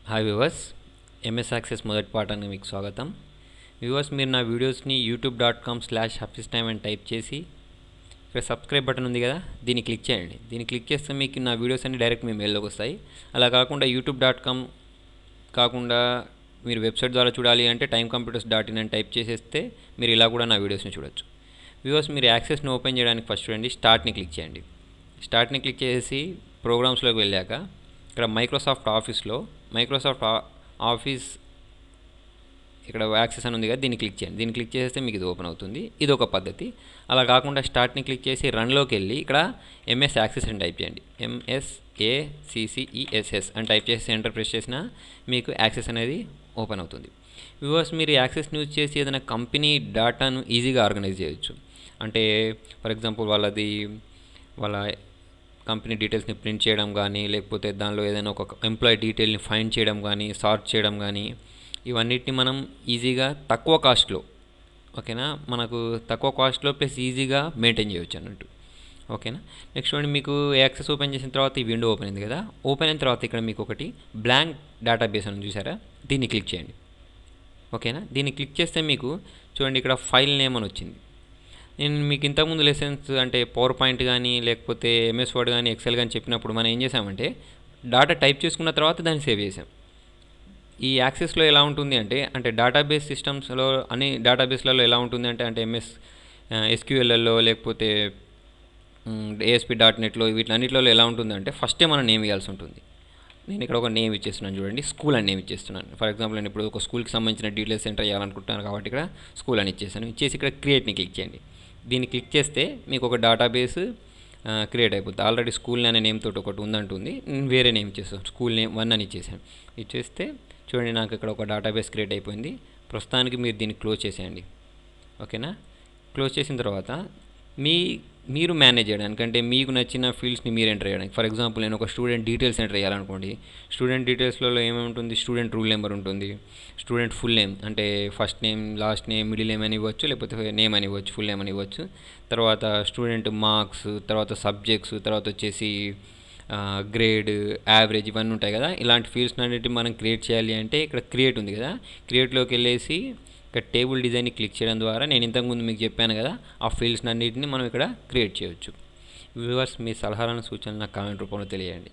Hi viewers, MS access మొదటి పాఠానికి మీకు స్వాగతం. వ్యూవర్స్, మీరు నా వీడియోస్ని youtube.com/hafiztime అని టైప్ చేసి ఇక్కడ సబ్స్క్రైబ్ బటన్ ఉంది కదా, దీన్ని క్లిక్ చేయండి. దీన్ని క్లిక్ చేస్తే మీకు నా వీడియోస్ అన్ని డైరెక్ట్ మీ మెయిల్లోకి వస్తాయి. అలా కాకుండా youtube.com కాకుండా మీరు వెబ్సైట్ ద్వారా చూడాలి అంటే timecomputers.in అని టైప్ చేసేస్తే మీరు ఇలా కూడా నా వీడియోస్ని చూడొచ్చు. వ్యూవర్స్, మీరు యాక్సెస్ని ఓపెన్ చేయడానికి ఫస్ట్ చూడండి, స్టార్ట్ని క్లిక్ చేయండి. స్టార్ట్ని క్లిక్ చేసి ప్రోగ్రామ్స్లోకి వెళ్ళాక ఇక్కడ మైక్రోసాఫ్ట్ ఆఫీస్ ఇక్కడ యాక్సెస్ అని ఉంది కదా, దీన్ని క్లిక్ చేయండి. దీన్ని క్లిక్ చేస్తే మీకు ఇది ఓపెన్ అవుతుంది. ఇది ఒక పద్ధతి. అలా కాకుండా స్టార్ట్ని క్లిక్ చేసి రన్లోకి వెళ్ళి ఇక్కడ ఎంఎస్ యాక్సెస్ అని టైప్ చేయండి. MSACCESS అని టైప్ చేసి ఎంటర్ ప్రెస్ చేసినా మీకు యాక్సెస్ అనేది ఓపెన్ అవుతుంది. వ్యూవర్స్, మీరు యాక్సెస్ని యూజ్ చేసి ఏదైనా కంపెనీ డేటాను ఈజీగా ఆర్గనైజ్ చేయొచ్చు. అంటే ఫర్ ఎగ్జాంపుల్ వాళ్ళ కంపెనీ డీటెయిల్స్ని ప్రింట్ చేయడం కానీ, లేకపోతే దానిలో ఏదైనా ఒక ఎంప్లాయీ డీటెయిల్ని ఫైండ్ చేయడం కానీ, సార్ట్ చేయడం కానీ, ఇవన్నిటిని మనం ఈజీగా తక్కువ కాస్ట్లో, ఓకేనా, మనకు తక్కువ కాస్ట్లో ప్లస్ ఈజీగా మెయింటైన్ చేయవచ్చు అన్నట్టు. ఓకేనా. నెక్స్ట్ చూడండి, మీకు యాక్సెస్ ఓపెన్ చేసిన తర్వాత ఈ విండో ఓపెన్ అయింది కదా. ఓపెన్ అయిన తర్వాత ఇక్కడ మీకు ఒకటి బ్లాంక్ డేటాబేస్ అని చూసారా, దీన్ని క్లిక్ చేయండి. ఓకేనా. దీన్ని క్లిక్ చేస్తే మీకు చూడండి ఇక్కడ ఫైల్ నేమ్ అని వచ్చింది. నేను మీకు ఇంతకుముందు లెసన్స్ అంటే పవర్ పాయింట్ కానీ, లేకపోతే ఎంఎస్ వర్డ్ కానీ, ఎక్సెల్ కానీ చెప్పినప్పుడు మనం ఏం చేసామంటే డేటా టైప్ చేసుకున్న తర్వాత దాన్ని సేవ్ చేసాం. ఈ యాక్సెస్లో ఎలా ఉంటుంది అంటే డేటాబేస్ సిస్టమ్స్లో అన్ని డేటాబేస్లలో ఎలా ఉంటుంది అంటే ఎస్క్యూఎల్లో లేకపోతే ASP.NETలో వీటిలన్నిటిలో ఎలా ఉంటుందంటే ఫస్టే మనం నేమ్ ఇవ్వాల్సి ఉంటుంది. నేను ఇక్కడ ఒక నేమ్ ఇచ్చేస్తున్నాను చూడండి, స్కూల్ అని నేమ్ ఇచ్చేస్తున్నాను. ఫర్ ఎగ్జాంపుల్ నేను ఇప్పుడు ఒక స్కూల్కి సంబంధించిన డీటెయిల్స్ ఎంటర్ చేయాలనుకుంటున్నాను కాబట్టి ఇక్కడ స్కూల్ అని ఇచ్చేసి ఇక్కడ క్రియేట్ని క్లిక్ చేయండి. దీన్ని క్లిక్ చేస్తే మీకు ఒక డేటాబేస్ క్రియేట్ అయిపోతుంది. ఆల్రెడీ స్కూల్ అనే నేమ్ తోటి ఒకటి ఉందంటుంది, నేను వేరే నేమ్ ఇచ్చేస్తాను, స్కూల్ నేమ్ 1 అని ఇచ్చేసాను. ఇచ్చేస్తే చూడండి నాకు ఇక్కడ ఒక డేటాబేస్ క్రియేట్ అయిపోయింది. ప్రస్తుతానికి మీరు దీన్ని క్లోజ్ చేసేయండి. ఓకేనా. క్లోజ్ చేసిన తర్వాత మీరు మేనేజ్ చేయడానికి అంటే మీకు నచ్చిన ఫీల్డ్స్ని మీరు ఎంటర్ చేయడానికి, ఫర్ ఎగ్జాంపుల్ నేను ఒక స్టూడెంట్ డీటెయిల్స్ ఎంటర్ చేయాలనుకోండి. స్టూడెంట్ డీటెయిల్స్లో ఏమేమి ఉంటుంది, స్టూడెంట్ రూల్ నెంబర్ ఉంటుంది, స్టూడెంట్ ఫుల్ నేమ్ అంటే first name, last name, middle name అని ఇవ్వచ్చు, లేకపోతే నేమ్ అని ఇవ్వచ్చు, ఫుల్ నేమ్ అని ఇవ్వచ్చు. తర్వాత స్టూడెంట్ మార్క్స్, తర్వాత సబ్జెక్ట్స్, తర్వాత వచ్చేసి గ్రేడ్, యావరేజ్, ఇవన్నీ ఉంటాయి కదా. ఇలాంటి ఫీల్డ్స్ అన్నిటి మనం క్రియేట్ చేయాలి అంటే ఇక్కడ క్రియేట్ ఉంది కదా, క్రియేట్లోకి వెళ్ళేసి ఇక్కడ టేబుల్ డిజైన్ని క్లిక్ చేయడం ద్వారా నేను ఇంతకుముందు మీకు చెప్పాను కదా, ఆ ఫీల్డ్స్ అన్నిటిని మనం ఇక్కడ క్రియేట్ చేయవచ్చు. వ్యూవర్స్, మీ సలహాలను సూచనలు నాకు కామెంట్ రూపంలో తెలియజేయండి.